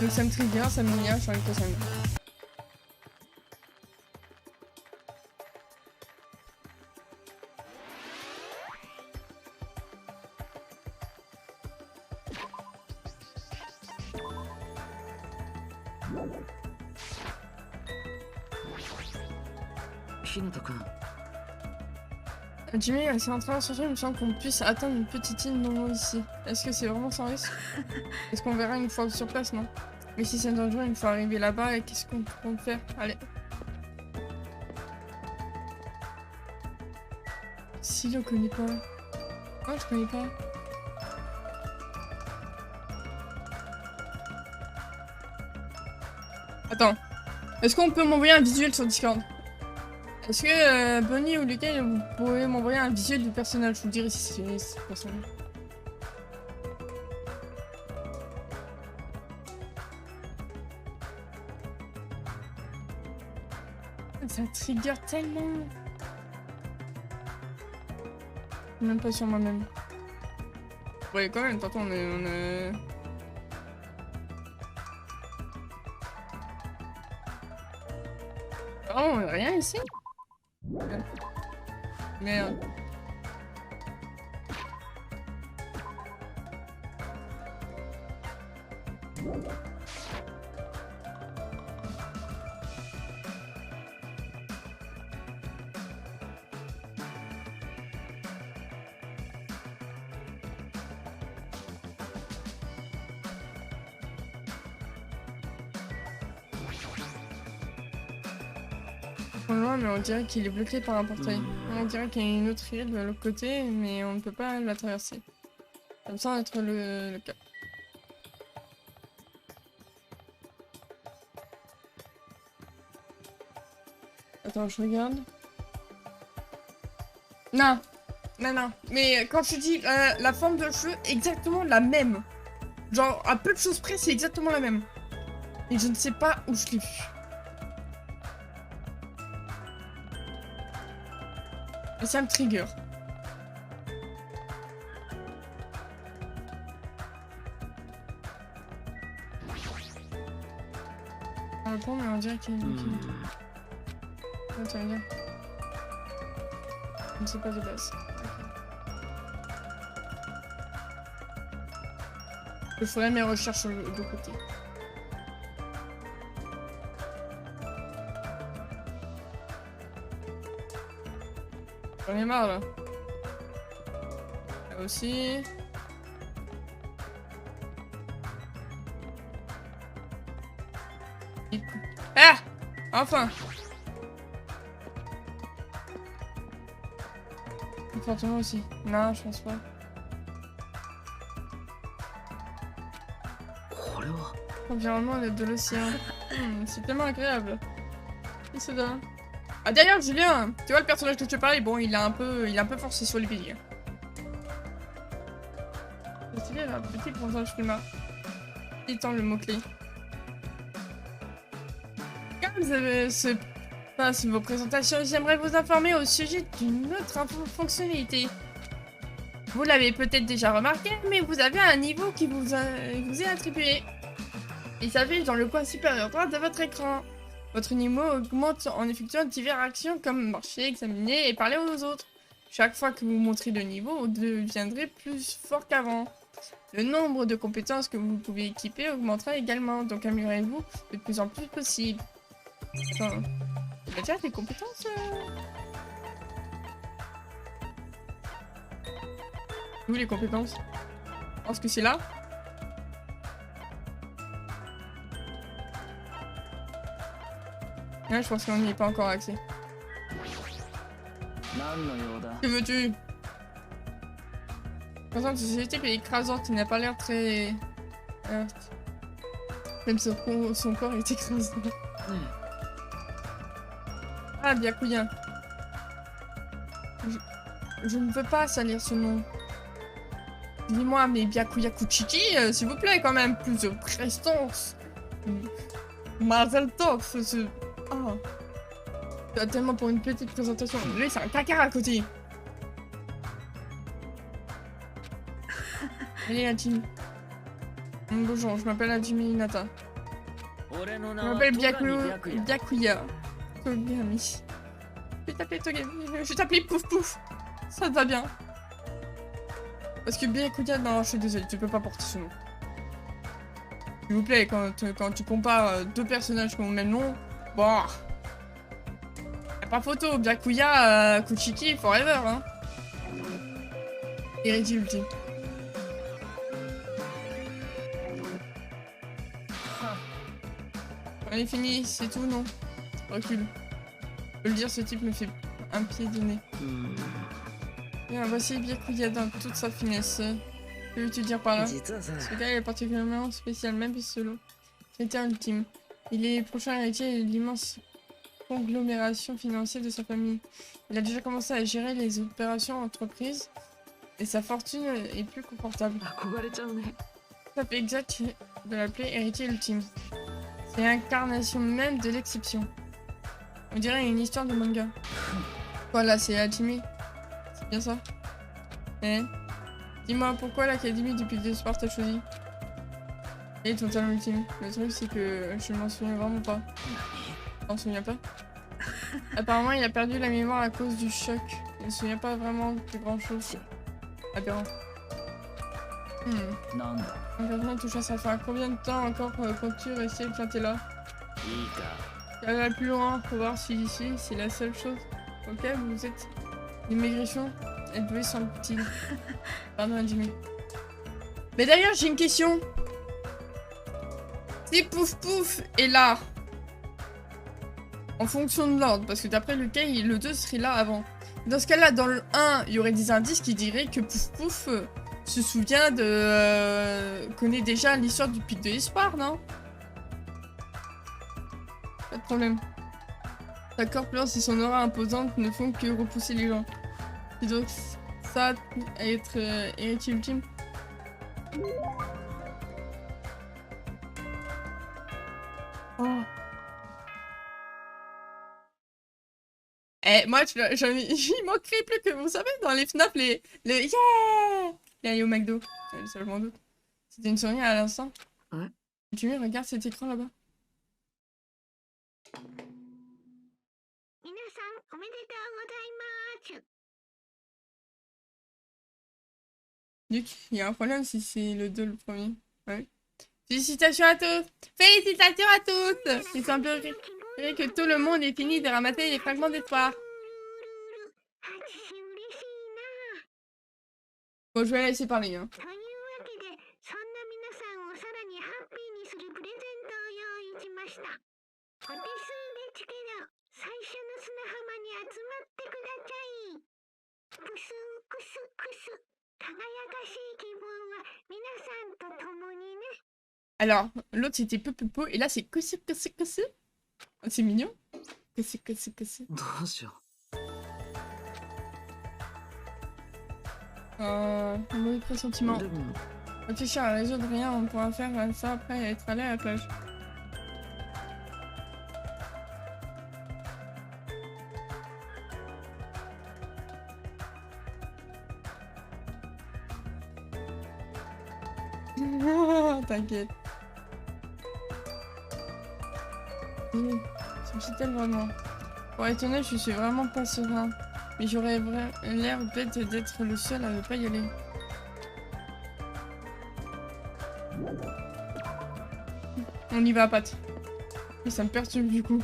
Donc ça me trigger, ça m'énerve, j'ai envie que ça me... Jimmy, c'est en train de chercher, il me semble qu'on puisse atteindre une petite île non loin ici. Est-ce que c'est vraiment sans risque? Est-ce qu'on verra une fois sur place, non? Mais si c'est dangereux, il faut arriver là-bas, et qu'est-ce qu'on compte faire? Allez. Si, je connais pas. Non, je connais pas. Attends. Est-ce qu'on peut m'envoyer un visuel sur Discord? Est-ce que Bonnie ou Lucas, vous pouvez m'envoyer un visuel du personnage? Je vous dirai si c'est le personnage. Ça trigger tellement. Même pas sur moi-même. Ouais, quand même, tantôt on est... Oh, rien ici? Merde. Loin, mais on dirait qu'il est bloqué par un portail. On dirait qu'il y a une autre île de l'autre côté, mais on ne peut pas la traverser. Ça me semble être le cas. Attends, je regarde. Non, non. Mais quand tu dis la forme de cheveux, exactement la même. Genre, à peu de choses près, c'est exactement la même. Et je ne sais pas où je l'ai vu. Et ça me trigger. On répond, mais on dirait qu'il est bloqué. Oh, ça veut dire. Je ne sais pas de base. Je ferai mes recherches de côté. J'en ai marre là. Là aussi. Ah! Enfin! Fortement aussi. Non, je pense pas. Environnement de l'océan. C'est tellement agréable. Et c'est là. Ah d'ailleurs Julien, tu vois le personnage que je te parlais, bon il a un peu forcé sur les pieds. C'est stylé là, petit pourcentage primaire. Étant le mot-clé. Comme ce passe vos présentations, j'aimerais vous informer au sujet d'une autre fonctionnalité. Vous l'avez peut-être déjà remarqué, mais vous avez un niveau qui vous est attribué. Il s'affiche dans le coin supérieur droit de votre écran. Votre niveau augmente en effectuant diverses actions comme marcher, examiner et parler aux autres. Chaque fois que vous montrez de niveau, vous deviendrez plus fort qu'avant. Le nombre de compétences que vous pouvez équiper augmentera également, donc améliorez-vous de plus en plus possible. Attends, tu as déjà des compétences Où les compétences? Je pense que c'est là. Ouais, je pense qu'on n'y est pas encore accès. Que veux-tu? Pourtant, société est écrasante, il n'a pas l'air très... Même son corps est écrasant. Ah, Byakuya. Je ne veux pas salir ce nom. Dis-moi, mais Byakuya Kuchiki, s'il vous plaît, quand même, plus de prestance. Mazel tov, ce... Oh. Tellement pour une petite présentation. Lui, c'est un caca à côté. Allez, Hajime. Bonjour, je m'appelle Hajime Hinata. Je m'appelle Byakuya. Togami. Je vais t'appeler Togami. Je vais t'appeler Pouf Pouf. Ça te va bien. Parce que Byakuya, non, je suis désolée, tu peux pas porter ce nom. S'il vous plaît, quand tu compares deux personnages qui ont le même nom, bon. Y'a pas photo, Byakuya, Kuchiki, forever, hein. Héritier ultime. On est fini, c'est tout, non? Recule. Je peux le dire, ce type me fait un pied de nez. Bien, voici Byakuya dans toute sa finesse. Que veux-tu dire par là? Ce gars est particulièrement spécial, même solo. Héritier ultime. Il est le prochain héritier de l'immense conglomération financière de sa famille. Il a déjà commencé à gérer les opérations entreprises et sa fortune est plus confortable. Ça fait exact de l'appeler héritier ultime. C'est l'incarnation même de l'exception. On dirait une histoire de manga. Voilà, c'est Hajime. C'est bien ça. Eh? Dis-moi, pourquoi l'Académie du Pic de Sport t'a choisi? Et ton talent ultime. Le truc, c'est que je m'en souviens vraiment pas. T'en souviens pas? Apparemment, il a perdu la mémoire à cause du choc. Il ne se souvient pas vraiment de grand chose. Aberrant. L'engagement touche à sa fin. Combien de temps encore comptes-tu rester éclaté là? Aller plus loin pour voir si ici c'est la seule chose. Ok, vous êtes l'immigration. Élevé semble-t-il. Pardon, Jimmy. Mais d'ailleurs, j'ai une question. Si Pouf Pouf est là, en fonction de l'ordre, parce que d'après le cas, le 2 serait là avant. Dans ce cas-là, dans le 1, il y aurait des indices qui diraient que Pouf Pouf se souvient de... connaît déjà l'histoire du pic de l'espoir, non? Pas de problème. Sa corpulence et son aura imposante ne font que repousser les gens. Et donc, ça, à être héritier ultime. Oh. Eh, moi, il manquerait plus que, vous savez, dans les FNAF, les yeah! Les aller au McDo. Ça, je m'en doute. C'était une souris à l'instant. Ouais. Tu regarde cet écran là-bas. Luc, il y a un problème si c'est le 2 le premier. Ouais. Félicitations à tous! Félicitations à toutes! Il semblerait que tout le monde ait fini de ramasser les fragments d'espoir. Bon, je vais la laisser parler, hein. Alors, l'autre c'était peu et là c'est que c'est. C'est mignon. Que c'est. Mauvais pressentiment. Réfléchir à résoudre rien, on pourra faire ça après être allé à la plage. T'inquiète. C'est vraiment. Pour être honnête, je suis vraiment pas serein. Mais j'aurais l'air bête d'être le seul à ne pas y aller. On y va, Pat. Et ça me perturbe du coup.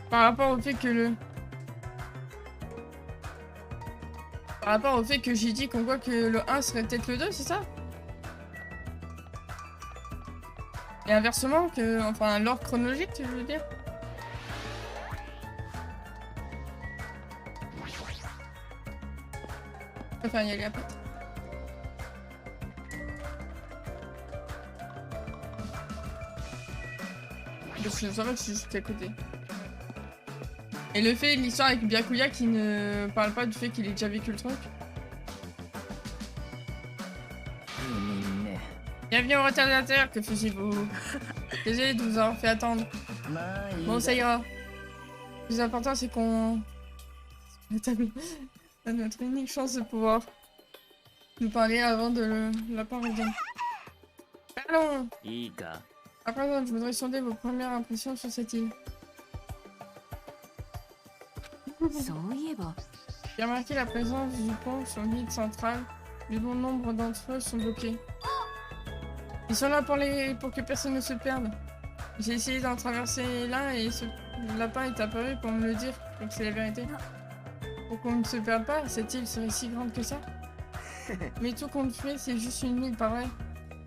Par rapport au fait que Par rapport au fait que j'ai dit qu'on voit que le 1 serait peut-être le 2, c'est ça? Et inversement, que... Enfin, l'ordre chronologique, tu veux dire? Enfin, y aller à Pat. Parce que ça va, je suis juste à côté. Et le fait, l'histoire avec Byakuya qui ne parle pas du fait qu'il ait déjà vécu le truc. Bienvenue au retardataire, que faisiez-vous? Désolé de vous avoir fait attendre. Bon, ça ira. Le plus important, c'est qu'on... La table. C'est notre unique chance de pouvoir nous parler avant de le lapin revienne. Allons! À présent, je voudrais sonder vos premières impressions sur cette île. J'ai remarqué la présence du pont sur l'île centrale. Mais bon nombre d'entre eux sont bloqués. Ils sont là pour que personne ne se perde. J'ai essayé d'en traverser l'un et ce lapin est apparu pour me le dire. Donc c'est la vérité. Pour qu'on ne se perde pas, cette île serait si grande que ça. Mais tout compte fait, c'est juste une île, pas vrai.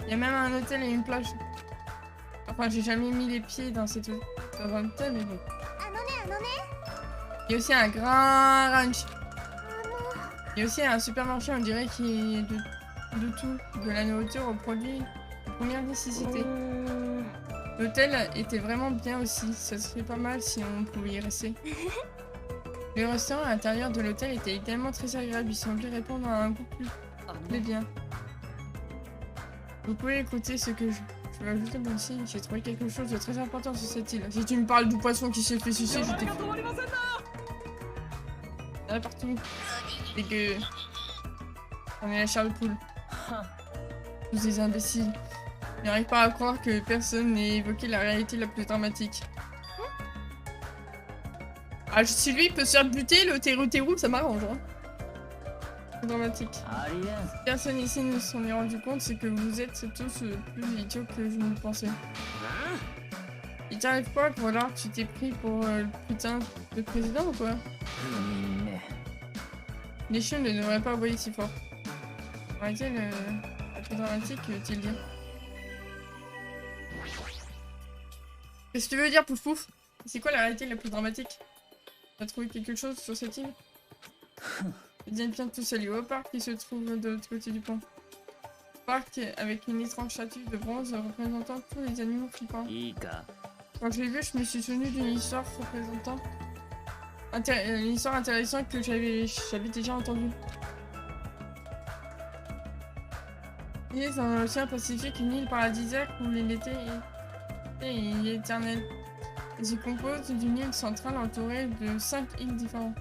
Il y a même un hôtel et une plage. Enfin, j'ai jamais mis les pieds dans un hôtel, mais bon. Il y a aussi un grand ranch. Il y a aussi un supermarché, on dirait, qui est de tout. De la nourriture aux produits de première nécessité. L'hôtel était vraiment bien aussi. Ça serait pas mal si on pouvait y rester. Le restaurant à l'intérieur de l'hôtel était également très agréable. Il semblait répondre à un goût plus bien. Vous pouvez écouter ce que je vais ajouter moi aussi. J'ai trouvé quelque chose de très important sur cette île. Si tu me parles du poisson qui s'est fait sucer, je t'écoute. Il y en a partout. C'est que... On est la chair de poule. Tous ces imbéciles. Je n'arrive pas à croire que personne n'ait évoqué la réalité la plus dramatique. Ah, si lui peut se faire buter, le terreau, ça m'arrange. Hein. C'est dramatique. Personne ici ne s'en est rendu compte, c'est que vous êtes tous plus idiots que je ne le pensais. Il t'arrive quoi, voilà, tu t'es pris pour le putain de président ou quoi? Les chiens ne devraient pas aboyer si fort. Arrêtez la plus dramatique, tu-il dire. Qu'est-ce que tu veux dire, pouf pouf? C'est quoi la réalité la plus dramatique? T'as trouvé quelque chose sur cette île? Ils viennent bien tous aller au parc qui se trouve de l'autre côté du pont. Parc avec une étrange statue de bronze représentant tous les animaux flippants. Quand je l'ai vu, je me suis souvenu d'une histoire représentant... une histoire intéressante que j'avais déjà entendue. Il est dans l'océan Pacifique, une île paradisiaque où l'été est éternel. Elle se compose d'une île centrale entourée de 5 îles différentes.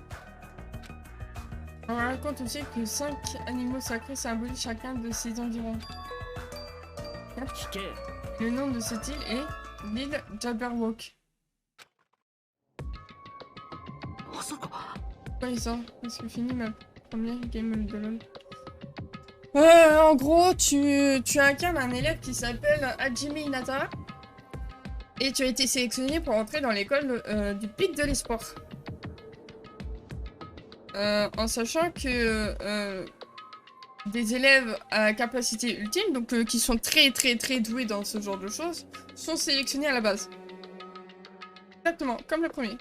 On raconte aussi que 5 animaux sacrés symbolisent chacun de ces environs. Le nom de cette île est l'île Jabberwock. Quoi il sort? Parce que fini ma première game de LoL. En gros, tu incarnes un élève qui s'appelle Hajime Hinata. Et tu as été sélectionné pour entrer dans l'école du pic de l'espoir. En sachant que des élèves à capacité ultime, donc qui sont très doués dans ce genre de choses, sont sélectionnés à la base. Exactement, comme le premier.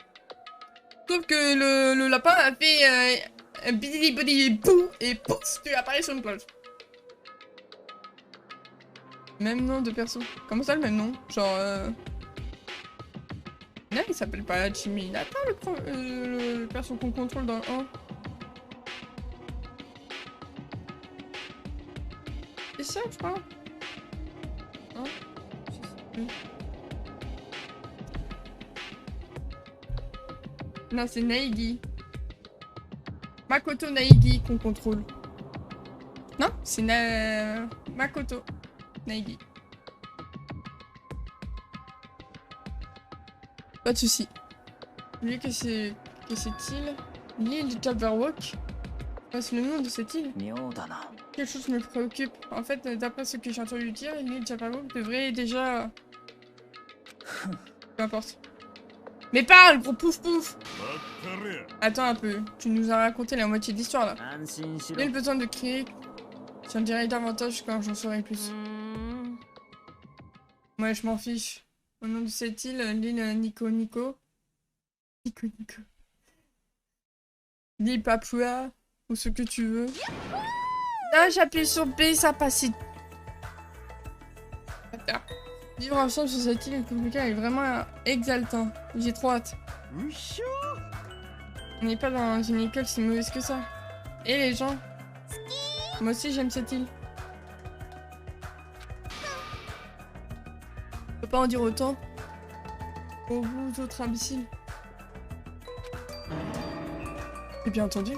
Sauf que le lapin a fait un bidi bidi bou et pouf, tu apparais sur une plage. Même nom de perso. Comment ça le même nom? Genre là, il s'appelle pas Hajime Hinata, le perso qu'on contrôle dans le 1. C'est ça, je crois. Hein? Je sais plus. Non, c'est Naegi. Makoto Naegi qu'on contrôle. Non, c'est Makoto Naegi. Pas de soucis. Vu que c'est cette île, l'île de Jabberwock, c'est le nom de cette île. Quelque chose me préoccupe. En fait, d'après ce que j'ai entendu dire, l'île de Jabberwock devrait déjà... Peu importe. Mais parle, gros pouf pouf! Attends un peu, tu nous as raconté la moitié de l'histoire là. J'ai le besoin de crier. J'en dirai davantage quand j'en saurai plus. Ouais, je m'en fiche. Au nom de cette île, l'île Nico. L'île Papua, ou ce que tu veux. Là, j'appuie sur B, ça passe. Vivre ensemble sur cette île est vraiment exaltant. J'ai trop hâte. On n'est pas dans une école si mauvaise que ça. Et les gens? Moi aussi j'aime cette île. Je peux pas en dire autant. Pour vous autres imbéciles. J'ai bien entendu.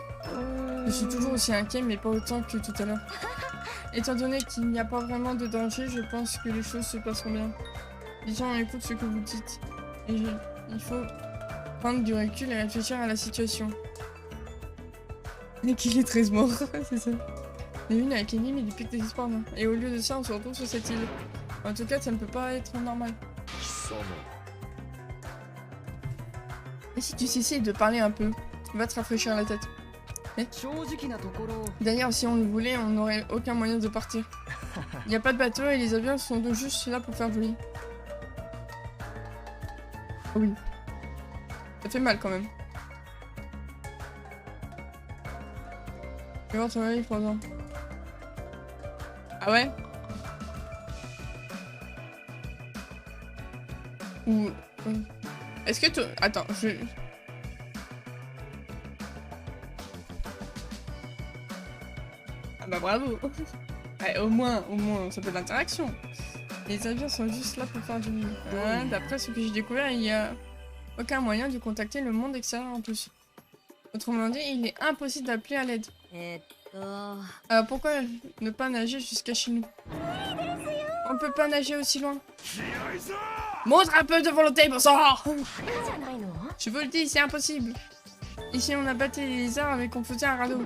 Je suis toujours aussi inquiet, mais pas autant que tout à l'heure. Étant donné qu'il n'y a pas vraiment de danger, je pense que les choses se passeront bien. Disons, on écoute ce que vous dites. Il faut prendre du recul et réfléchir à la situation. Et qu'il est 13 morts, c'est ça. Il y a une avec Kenny, mais depuis que désespoir, non. Et au lieu de ça, on se retrouve sur cette île. En tout cas, ça ne peut pas être normal. Et si tu cessais de parler un peu, va te rafraîchir la tête. D'ailleurs, si on le voulait, on n'aurait aucun moyen de partir. Il n'y a pas de bateau et les avions sont donc juste là pour faire joli. Oh oui. Ça fait mal quand même. Je vais voir ton avis pendant. Ah ouais? Ou... Est-ce que tu... Attends, je... Ah bah bravo. Ouais, au moins, ça fait de l'interaction. Les avions sont juste là pour faire du... Ouais, d'après ce que j'ai découvert, il n'y a aucun moyen de contacter le monde extérieur en plus. Autrement dit, il est impossible d'appeler à l'aide. Alors pourquoi ne pas nager jusqu'à chez nous? On peut pas nager aussi loin. Montre un peu de volonté, bon sang! Je vous le dis, c'est impossible. Ici, on a battu les lézards avec on faisait un radeau.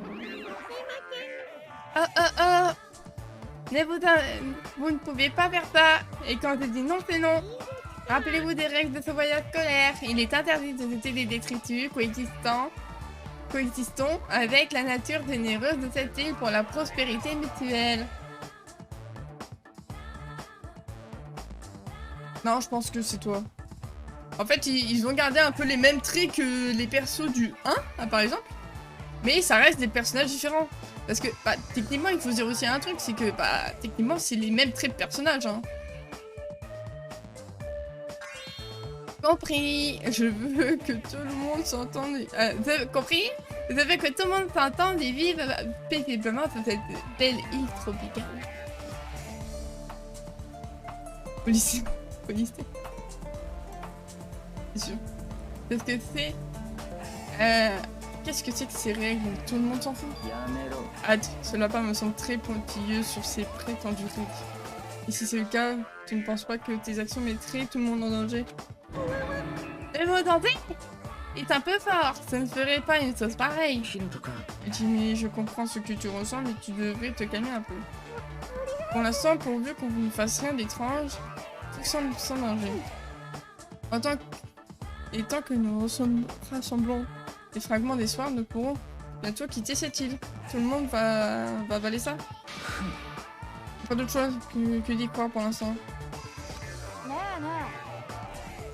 Vous ne pouvez pas faire ça. Et quand je dis non, c'est non. Rappelez-vous des règles de ce voyage scolaire. Il est interdit de jeter des détritus coexistons avec la nature généreuse de cette île pour la prospérité mutuelle. Non, je pense que c'est toi. En fait, ils ont gardé un peu les mêmes traits que les persos du 1, par exemple. Mais ça reste des personnages différents. Parce que, bah, techniquement, il faut dire aussi un truc, c'est que, bah, techniquement, c'est les mêmes traits de personnages, hein. Compris. Je veux que tout le monde s'entende... compris? Je veux que tout le monde s'entende et vive paisiblement sur cette belle île tropicale. Policier. Policier. C'est sûr. Qu'est-ce que c'est? Qu'est-ce que c'est que ces règles? Tout le monde s'en fout. Ce lapin me semble très pointilleux sur ses prétendus risques. Et si c'est le cas, tu ne penses pas que tes actions mettraient tout le monde en danger? Le mot danger est un peu fort. Ça ne ferait pas une chose pareille. Mais je comprends ce que tu ressens, mais tu devrais te calmer un peu. Pour l'instant, pourvu qu'on ne fasse rien d'étrange, tout semble sans danger. Tant que nous rassemblons les fragments des soirs, nous pourrons bientôt quitter cette île. Tout le monde va avaler ça. Pas d'autre chose que d'y croire pour l'instant.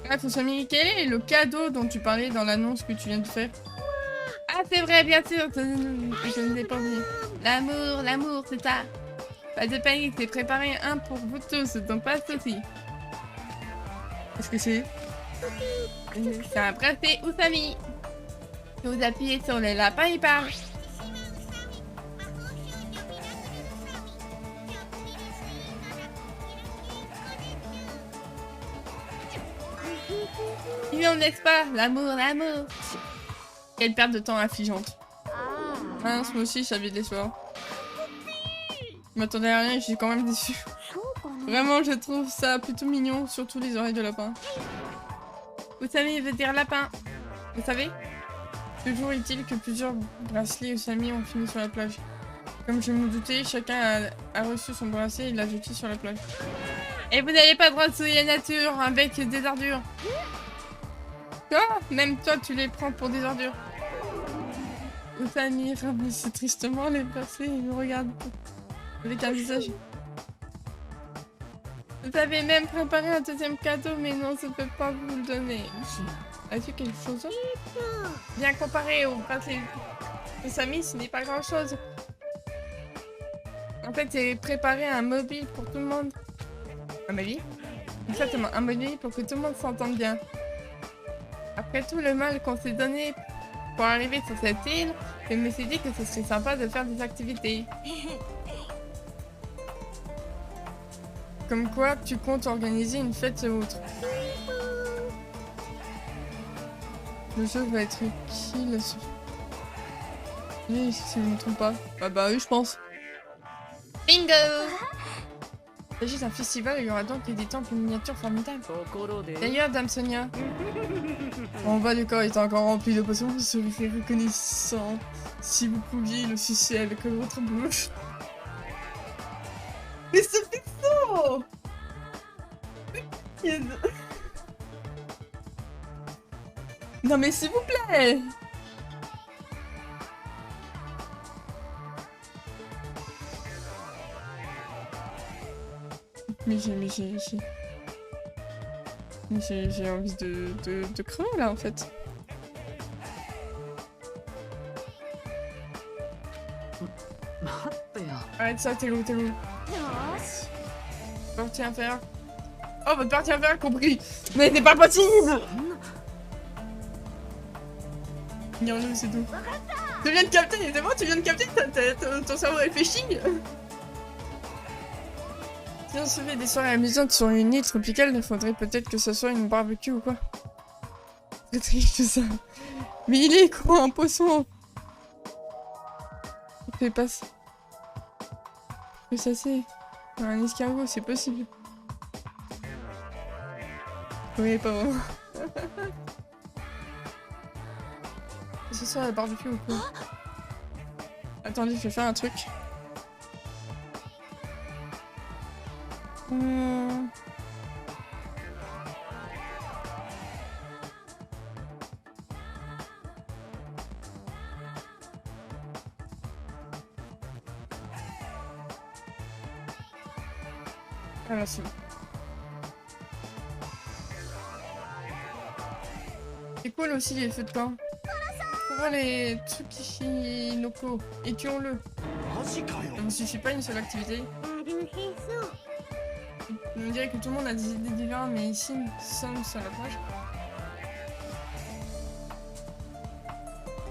Bref, Usami, quel est le cadeau dont tu parlais dans l'annonce que tu viens de faire? Ah, c'est vrai, bien sûr, je ne l'ai pas oublié. L'amour, c'est ça. Pas de panique, j'ai préparé un pour vous tous, donc pas de soucis. Qu'est-ce que c'est? C'est un bracelet Usami. Vous appuyez sur le lapin, il part. Mignon, n'est-ce pas? L'amour. Quelle perte de temps affligeante. Mince, moi aussi, j'avais des soirs. Je m'attendais à rien et je suis quand même déçue. Vraiment, je trouve ça plutôt mignon, surtout les oreilles de lapin. Usami veut dire lapin. Vous savez? Toujours est-il que plusieurs bracelets Usami ont fini sur la plage. Comme je me doutais, chacun a reçu son bracelet et l'a jeté sur la plage. Et vous n'avez pas le droit de souiller la nature avec des ordures. Quoi? Même toi, tu les prends pour des ordures. Usami ramasse tristement les bracelets et me regarde avec un visage. Vous avez même préparé un deuxième cadeau, mais non, je ne peux pas vous le donner. As-tu quelque chose? Bien comparé au bracelet Usami, ce n'est pas grand-chose. En fait, j'ai préparé un mobile pour tout le monde. Un mobile? Exactement, un mobile pour que tout le monde s'entende bien. Après tout le mal qu'on s'est donné pour arriver sur cette île, je me suis dit que ce serait sympa de faire des activités. Comme quoi, tu comptes organiser une fête ou autre. Le jeu va être qui là-dessus? Oui, si je ne me trompe pas. Bah oui, je pense. Bingo! Il s'agit d'un festival, il y aura donc des temples miniatures formidables. D'ailleurs, Dame Sonia, mon bas du corps est encore rempli de potions, je serais reconnaissant si vous pouviez le sucer avec votre bouche. Mais ce pixel! Non mais s'il vous plaît! Mais j'ai envie de crever là en fait. Arrête ça, t'es où? Partie inférieure. Oh, votre partie inférieure compris. Mais c'est pas possible! Ignore-le, c'est tout. Tu viens de capter, c'est bon, tu viens de capter, ton cerveau réfléchit. Si on se fait des soirées amusantes sur une île tropicale, il faudrait peut-être que ce soit une barbecue ou quoi. C'est triste ça. Mais il est quoi, un poisson? Il fait pas ça. Mais ça c'est... Un escargot, c'est possible. Oui, pas vraiment. C'est ça la barbecue ou quoi? Attendez, je vais faire un truc. Ah merci. C'est cool aussi les feux de camp. Trouvons les Tsukinoko et tuons-le. Ça ne suffit pas une seule activité. On dirait que tout le monde a des idées différentes, mais ici, nous sommes sur la plage.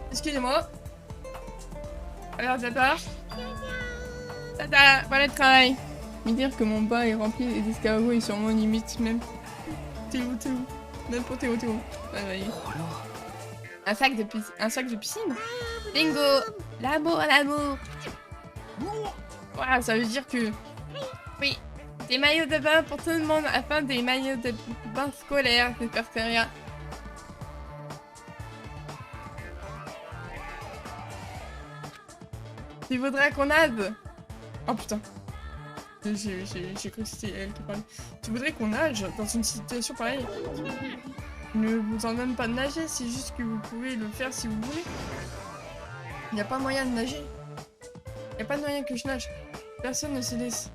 Excusez-moi. Alors, Tata. Tata, voilà le travail. Me dire que mon bas est rempli d'escargots et sûrement limite même. T'es où? Même pour Théo. Ouais, voyez. Un sac de piscine. Bingo. L'amour. Voilà, ça veut dire que... Oui. Des maillots de bain pour tout le monde afin des maillots de bain scolaires, j'espère que rien. Il faudrait qu'on nage. Oh putain. J'ai cru que c'était elle qui parlait. Tu voudrais qu'on nage dans une situation pareille? Ne vous en donne pas de nager, c'est juste que vous pouvez le faire si vous voulez. Il n'y a pas moyen de nager. Il n'y a pas de moyen que je nage. Personne ne se laisse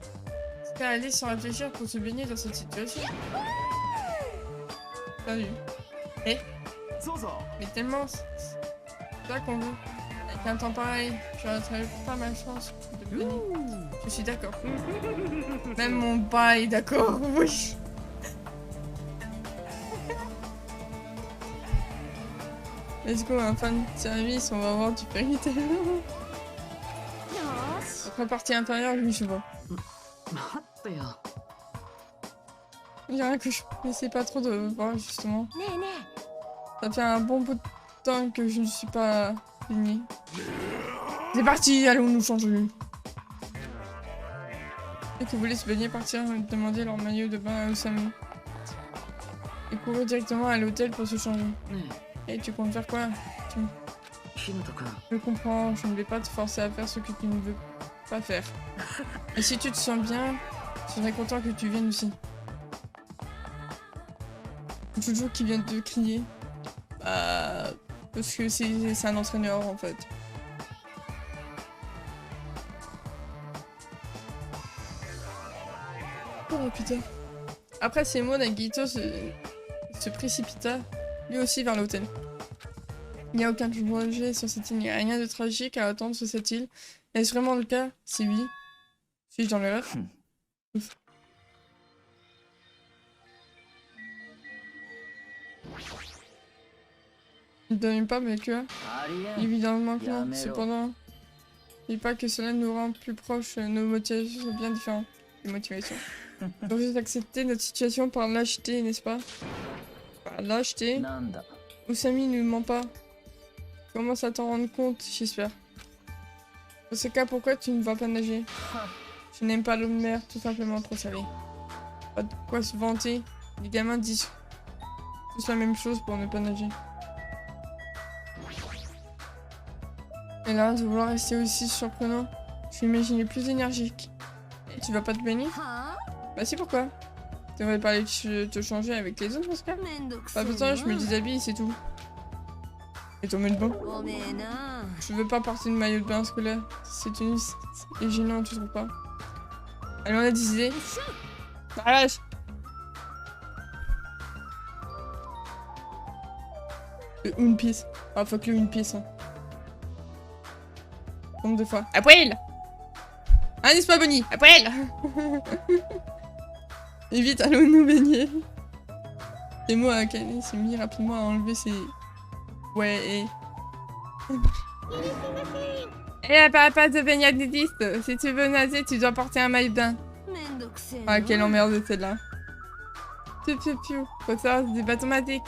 aller sans réfléchir pour se baigner dans cette situation. Salut. Eh? Mais tellement... C'est ça qu'on veut. Avec un temps pareil, j'aurais pas ma chance de baigner. Je suis d'accord. Même mon bas est d'accord, oui. Let's go, un fan de service, on va voir du fairy tail. Après partie inférieure, lui je vois. Il y a rien que je n'essaie pas trop de voir justement. Ça fait un bon bout de temps que je ne suis pas finie. C'est parti, allons nous changer. Et qui voulaient se baigner, partir demander leur maillot de bain à Osami. Et courir directement à l'hôtel pour se changer. Et tu comptes faire quoi? Je comprends, je ne vais pas te forcer à faire ce que tu ne veux pas faire. Et si tu te sens bien, je serais content que tu viennes aussi. Jojo qui vient de crier. Parce que c'est un entraîneur en fait. Oh putain. Après ces mots, Nagito se précipita lui aussi vers l'hôtel. Il n'y a aucun danger sur cette île, il n'y a rien de tragique à attendre sur cette île. Est-ce vraiment le cas? Si oui, suis-je dans l'erreur? Ouf. Il ne donne pas, mais que... Évidemment que non. Cependant, dis pas que cela nous rend plus proches, nos motivations sont bien différentes. Les motivations. Donc juste accepter notre situation par lâcheté, n'est-ce pas? Par lâcheté. Osami ne ment pas. Commence à t'en rendre compte, j'espère. Dans ce cas, pourquoi tu ne vas pas nager? Je n'aime pas l'eau de mer, tout simplement trop salée. Pas de quoi se vanter. Les gamins disent tous la même chose pour ne pas nager. Et là, de vouloir rester aussi surprenant, je m'imaginais plus énergique. Et tu vas pas te baigner? Bah si, pourquoi? Tu devrais parler de te changer avec les autres, Oscar? Pas besoin, je me déshabille, c'est tout. Et ton maillot de bain? Je veux pas porter de maillot de bain scolaire. C'est gênant, tu trouves pas? Allez, on a des idées. Arrête! Le One Piece. Ah, fuck le One Piece. Hein. Nombre de fois. À poil! Ah, n'est-ce pas, Bonnie? À poil! Et vite, allons nous baigner. Et moi, Akane s'est mis rapidement à enlever ses... Ouais, et... Et pas de baignade nudiste. Si tu veux nager, tu dois porter un maillot de bain. Ah, quelle emmerde celle-là. Piu piu piu. Faut savoir, c'est des bâtons magiques.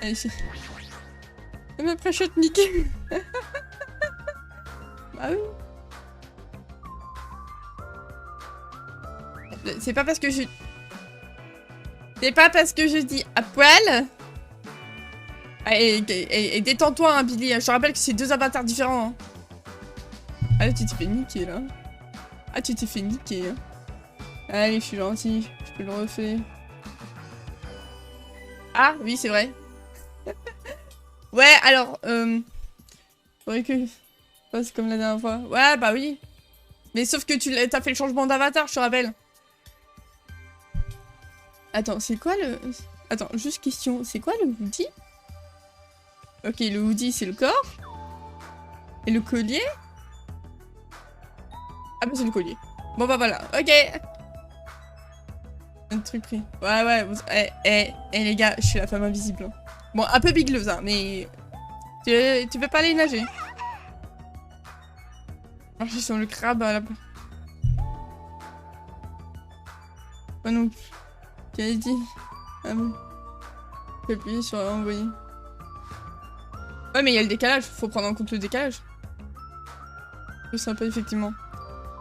Allez, je me préchote Mickey. Bah oui. C'est pas parce que je... C'est pas parce que je dis à poil. Et détends-toi, hein, Billy. Je te rappelle que c'est deux avatars différents. Hein. Ah, tu t'es fait niquer, là. Ah, tu t'es fait niquer. Hein. Allez, je suis gentil. Je peux le refaire. Ah, oui, c'est vrai. Ouais, alors, faudrait que je fasse comme la dernière fois. Ouais, bah oui. Mais sauf que t'as fait le changement d'avatar, je te rappelle. Attends, c'est quoi le... Attends, juste question. C'est quoi le hoodie? Ok, le hoodie, c'est le corps. Et le collier? Ah bah c'est le collier. Bon bah voilà, ok. Un truc pris. Ouais, vous... les gars, je suis la femme invisible. Bon, un peu bigleuse, hein, mais... Tu peux pas aller nager. Marcher sur le crabe à la... Pas non plus. Qu'elle dit? Ah bon. J'ai appuyé sur envoyer. Ouais, mais il y a le décalage, faut prendre en compte le décalage. C'est sympa, effectivement.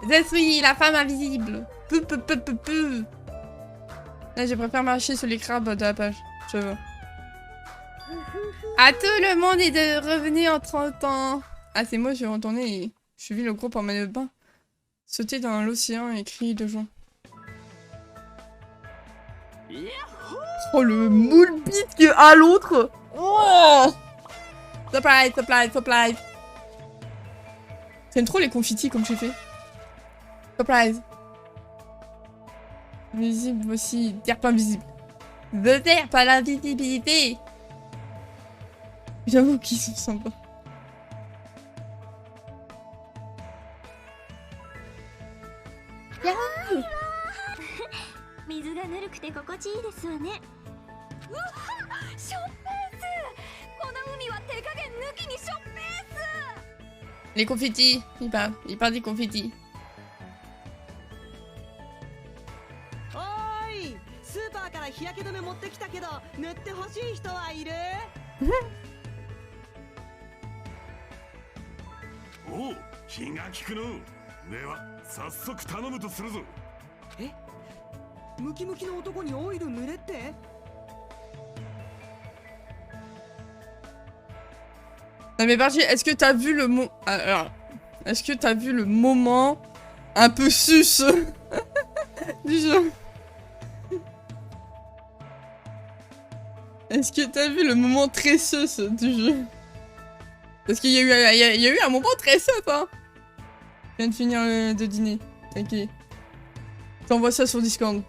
Je suis la femme invisible. Là, je préfère marcher sur les crabes de la page. Je vois. Ah, tout le monde est revenu en 30 ans. Ah, c'est moi, je vais retourner et je suis vu le groupe en maillot de bain sauter dans l'océan et crier de joie. Oh, le moule bite à l'autre. Oh, surprise. J'aime trop les confitis comme j'ai fait. Surprise. Visible aussi. Terre pas invisible. De terre, pas la visibilité. J'avoue qu'ils sont sympas. Yahoo! Les confettis, il parle des confettis. Oh, 気が利くの。では、早速頼むとするぞ。え？ムキムキの男にオイル塗れって？ Non mais Bargy, est-ce que t'as vu le mot... Alors, est-ce que t'as vu le moment un peu sus du jeu? Est-ce que t'as vu le moment très sus du jeu? Parce qu'il y a eu un moment très sus, hein. Je viens de finir de dîner. Ok. T'envoies ça sur Discord.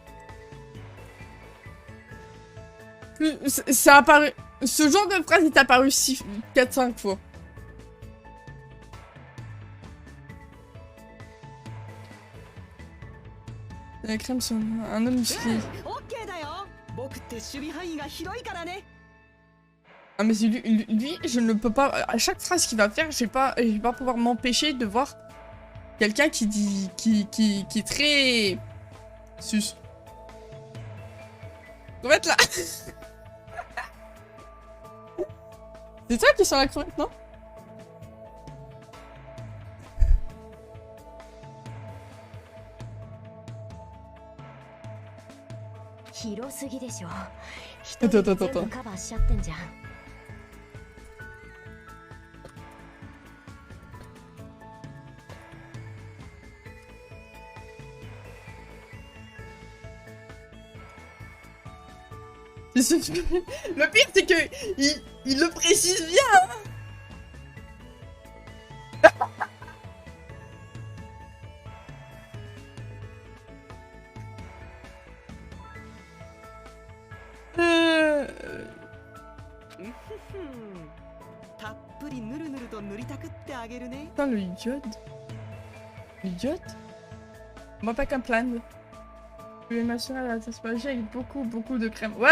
Ça a apparu... Ce genre de phrase, il t'a apparu 4-5 fois. La crème sur un homme musclé. Ah mais lui, je ne peux pas... À chaque phrase qu'il va faire, je vais pas pouvoir m'empêcher de voir quelqu'un qui dit... qui est très... sus. On va être là. C'est toi qui es sur la crevette, non? 広すぎでしょ。attends, 一人で attends, 全 attends. 部カバーしちゃってんじゃん。Le pire, c'est que il le précise bien. Euh, たっぷりぬるぬると塗りたくってあげるね。 Putain, le idiot. Idiot. Moi, pas qu'un plan. Je vais m'assurer à la taspagie avec beaucoup de crème. Ouais.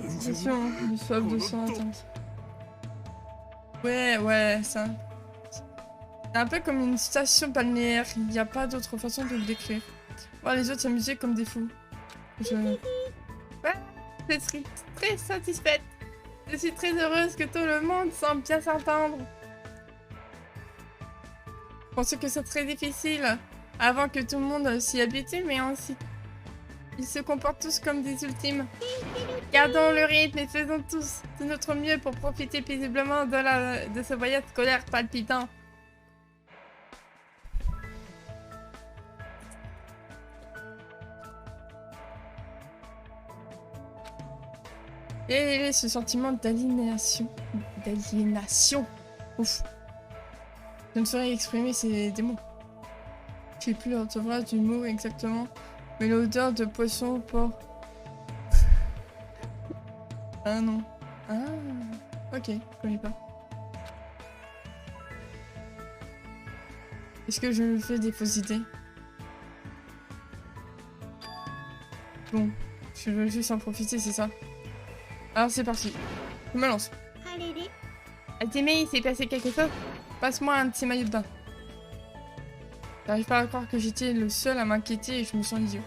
Attention, du soif de sang intense. Ouais, ça. C'est un peu comme une station balnéaire. Il n'y a pas d'autre façon de le décrire. Voir les autres s'amuser comme des fous. Ouais, je suis très satisfaite. Je suis très heureuse que tout le monde semble bien s'entendre. Je pensais que c'est très difficile avant que tout le monde s'y habitue, mais ensuite, ils se comportent tous comme des ultimes. Gardons le rythme et faisons tous de notre mieux pour profiter paisiblement de ce voyage scolaire palpitant. Et ce sentiment d'aliénation. Ouf. Je ne saurais exprimer des mots. Je sais plus l'orthographe du mot exactement. Mais l'odeur de poisson au porc. Ah non. Ah. Ok, je connais pas. Est-ce que je me fais des fausses idées? Bon, je veux juste en profiter, c'est ça. Alors c'est parti. Je me lance. Altémé, il s'est passé quelque chose? Passe-moi un de ces maillots de bain. J'arrive pas à croire que j'étais le seul à m'inquiéter et je me sens idiot.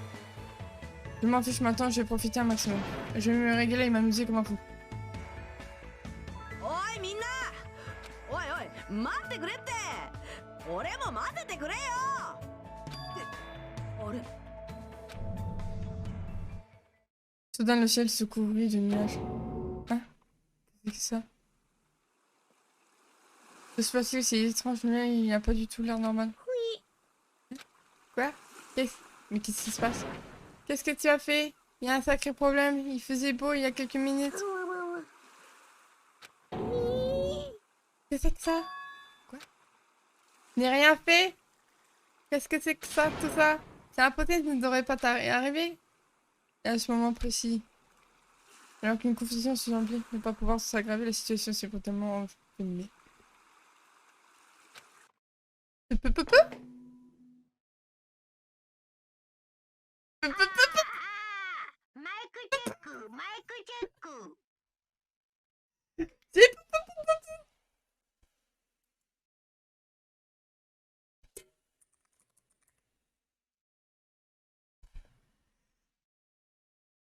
Je m'en fiche maintenant, je vais profiter un maximum. Je vais me régaler et m'amuser comme un fou. おいみんな、おいおい待ってくれって。俺も待っててくれよ。あれ Soudain, le ciel se couvrit de nuages. Hein? Qu'est-ce que c'est ça? Que se passe-t-il? C'est étrange, mais il n'a pas du tout l'air normal. Oui. Quoi? Mais qu'est-ce qui se passe? Qu'est-ce que tu as fait? Il y a un sacré problème. Il faisait beau il y a quelques minutes. Qu'est-ce que c'est que ça? Quoi? Je n'ai rien fait? Qu'est-ce que c'est que ça, tout ça? C'est impossible, ça ne devrait pas t'arriver. Et à ce moment précis, alors qu'une confusion se semblait ne pas pouvoir s'aggraver, la situation s'est brutalement envenimée.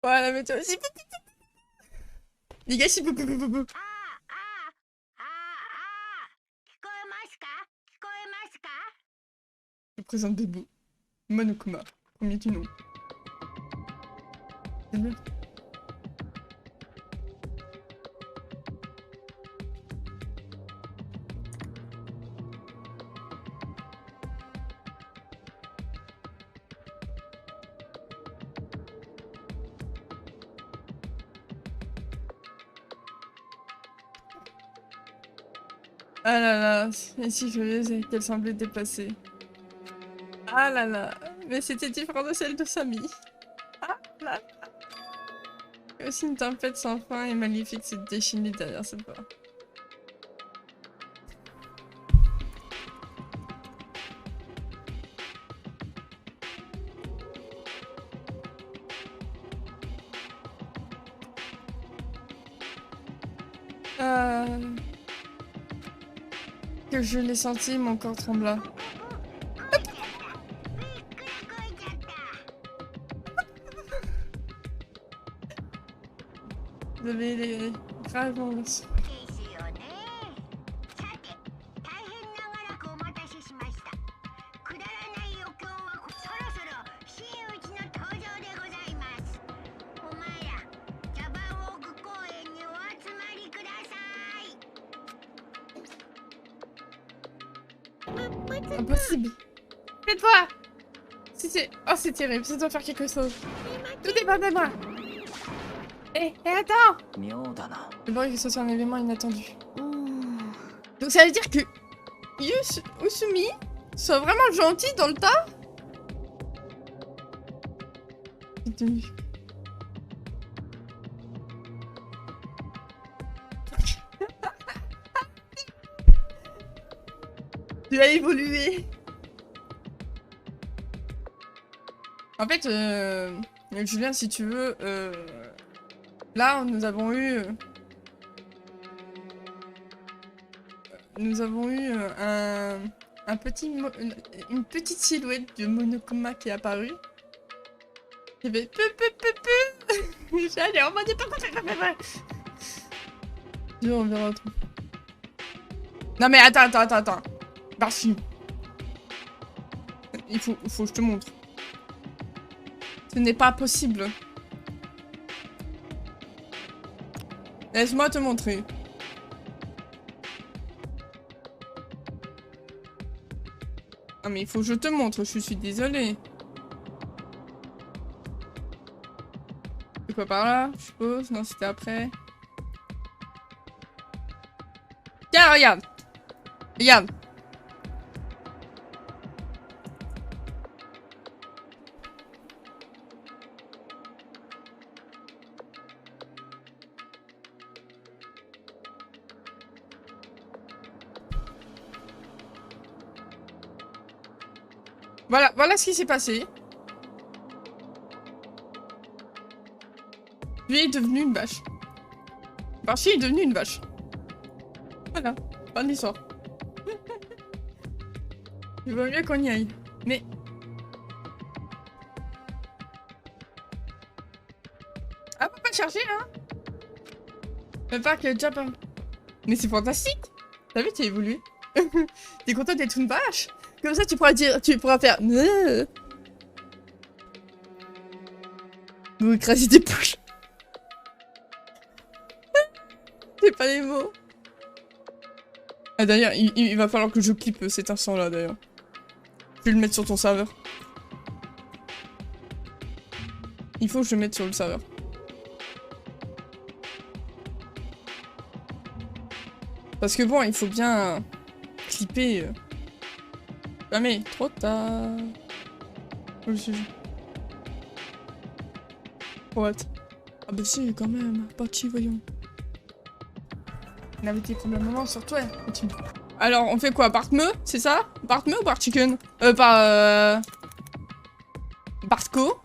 Voilà, mais tu vois, les gars, je présente Bébou. Monokuma, premier du nom. C'est mieux. Ah là là, c'est si curieuse et qu'elle semblait dépassée. Ah là là, mais c'était différent de celle de Samy. Ah là là. Aussi une tempête sans fin et maléfique s'est déchaînée derrière cette voix. Que je l'ai senti, mon corps trembla. Vous avez les graves moments. くだらない余興はそろそろ真打ちの登 Impossible. Faites-toi. Si c'est... Oh, c'est terrible, ça doit faire quelque chose. Tout dépend de moi. Attends. 妙だな。Le bruit que ce soit un événement inattendu. Donc ça veut dire que Usumi soit vraiment gentil dans le tas. Tu as évolué. En fait, Julien, si tu veux, là, nous avons eu un petit une petite silhouette de Monokuma qui est apparue. Il fait peu. J'allais en mode on verra tout. Non mais attends. Barchi. Il faut que je te montre. Ce n'est pas possible. Laisse-moi te montrer. Ah mais il faut que je te montre, je suis désolée. C'est quoi par là, je suppose? Non, c'était après. Tiens, regarde. Regarde. Voilà ce qui s'est passé. Lui est devenu une vache. Barchi est devenu une vache. Voilà, fin de l'histoire. Il vaut mieux qu'on y aille. Mais... Ah, faut pas chercher, hein. Le parc est déjà pas... Mais c'est fantastique. T'as vu, t'as évolué. T'es content d'être une vache? Comme ça, tu pourras faire... Vous écrasez des poules. C'est pas les mots. Ah d'ailleurs, il va falloir que je clippe cet instant-là, d'ailleurs. Je vais le mettre sur ton serveur. Il faut que je le mette sur le serveur. Parce que bon, il faut bien clipper... Jamais, trop tard. What? Ah bah si, quand même. Parti, voyons. On avait été probablement sur toi. Alors, on fait quoi? Bartme? C'est ça? Bartme ou Bart Chicken? Bartco?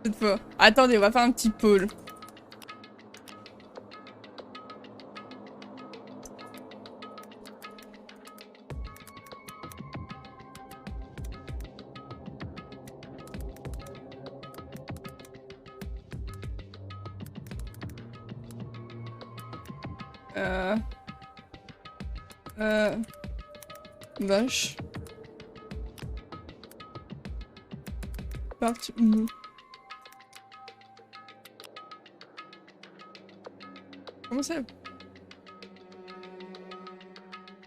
Cette fois. Attendez, on va faire un petit pôle. Vache. Parti. Comment ça?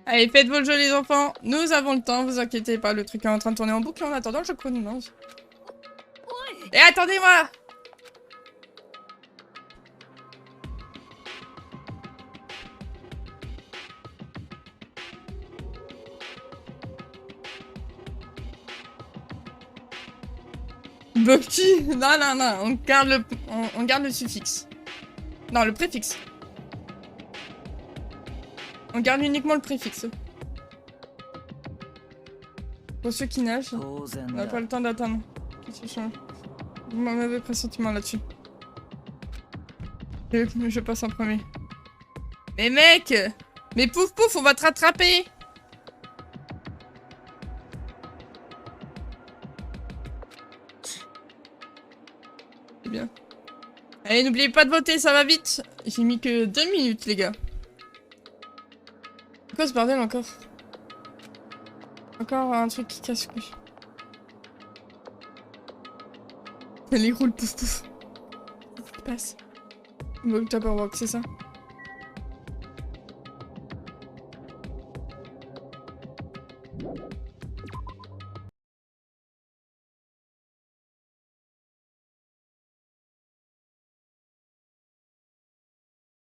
Allez, faites vos jeux les enfants. Nous avons le temps, vous inquiétez pas, le truc est en train de tourner en boucle en attendant je chronométrise. Et attendez-moi! Bucky. Non, on garde le suffixe. Non, le préfixe. On garde uniquement le préfixe. Pour ceux qui nagent, on n'a pas le temps d'attendre. Vous m'avez pressentiment là-dessus. Je passe en premier. Mais mec! Mais pouf pouf, on va te rattraper! C'est bien. Allez, n'oubliez pas de voter, ça va vite. J'ai mis que 2 minutes, les gars. Quoi ce bordel encore? Encore un truc qui casse couille. Les roule tous. Qu'est-ce qui passe? Bon, Tupperwalk, c'est ça?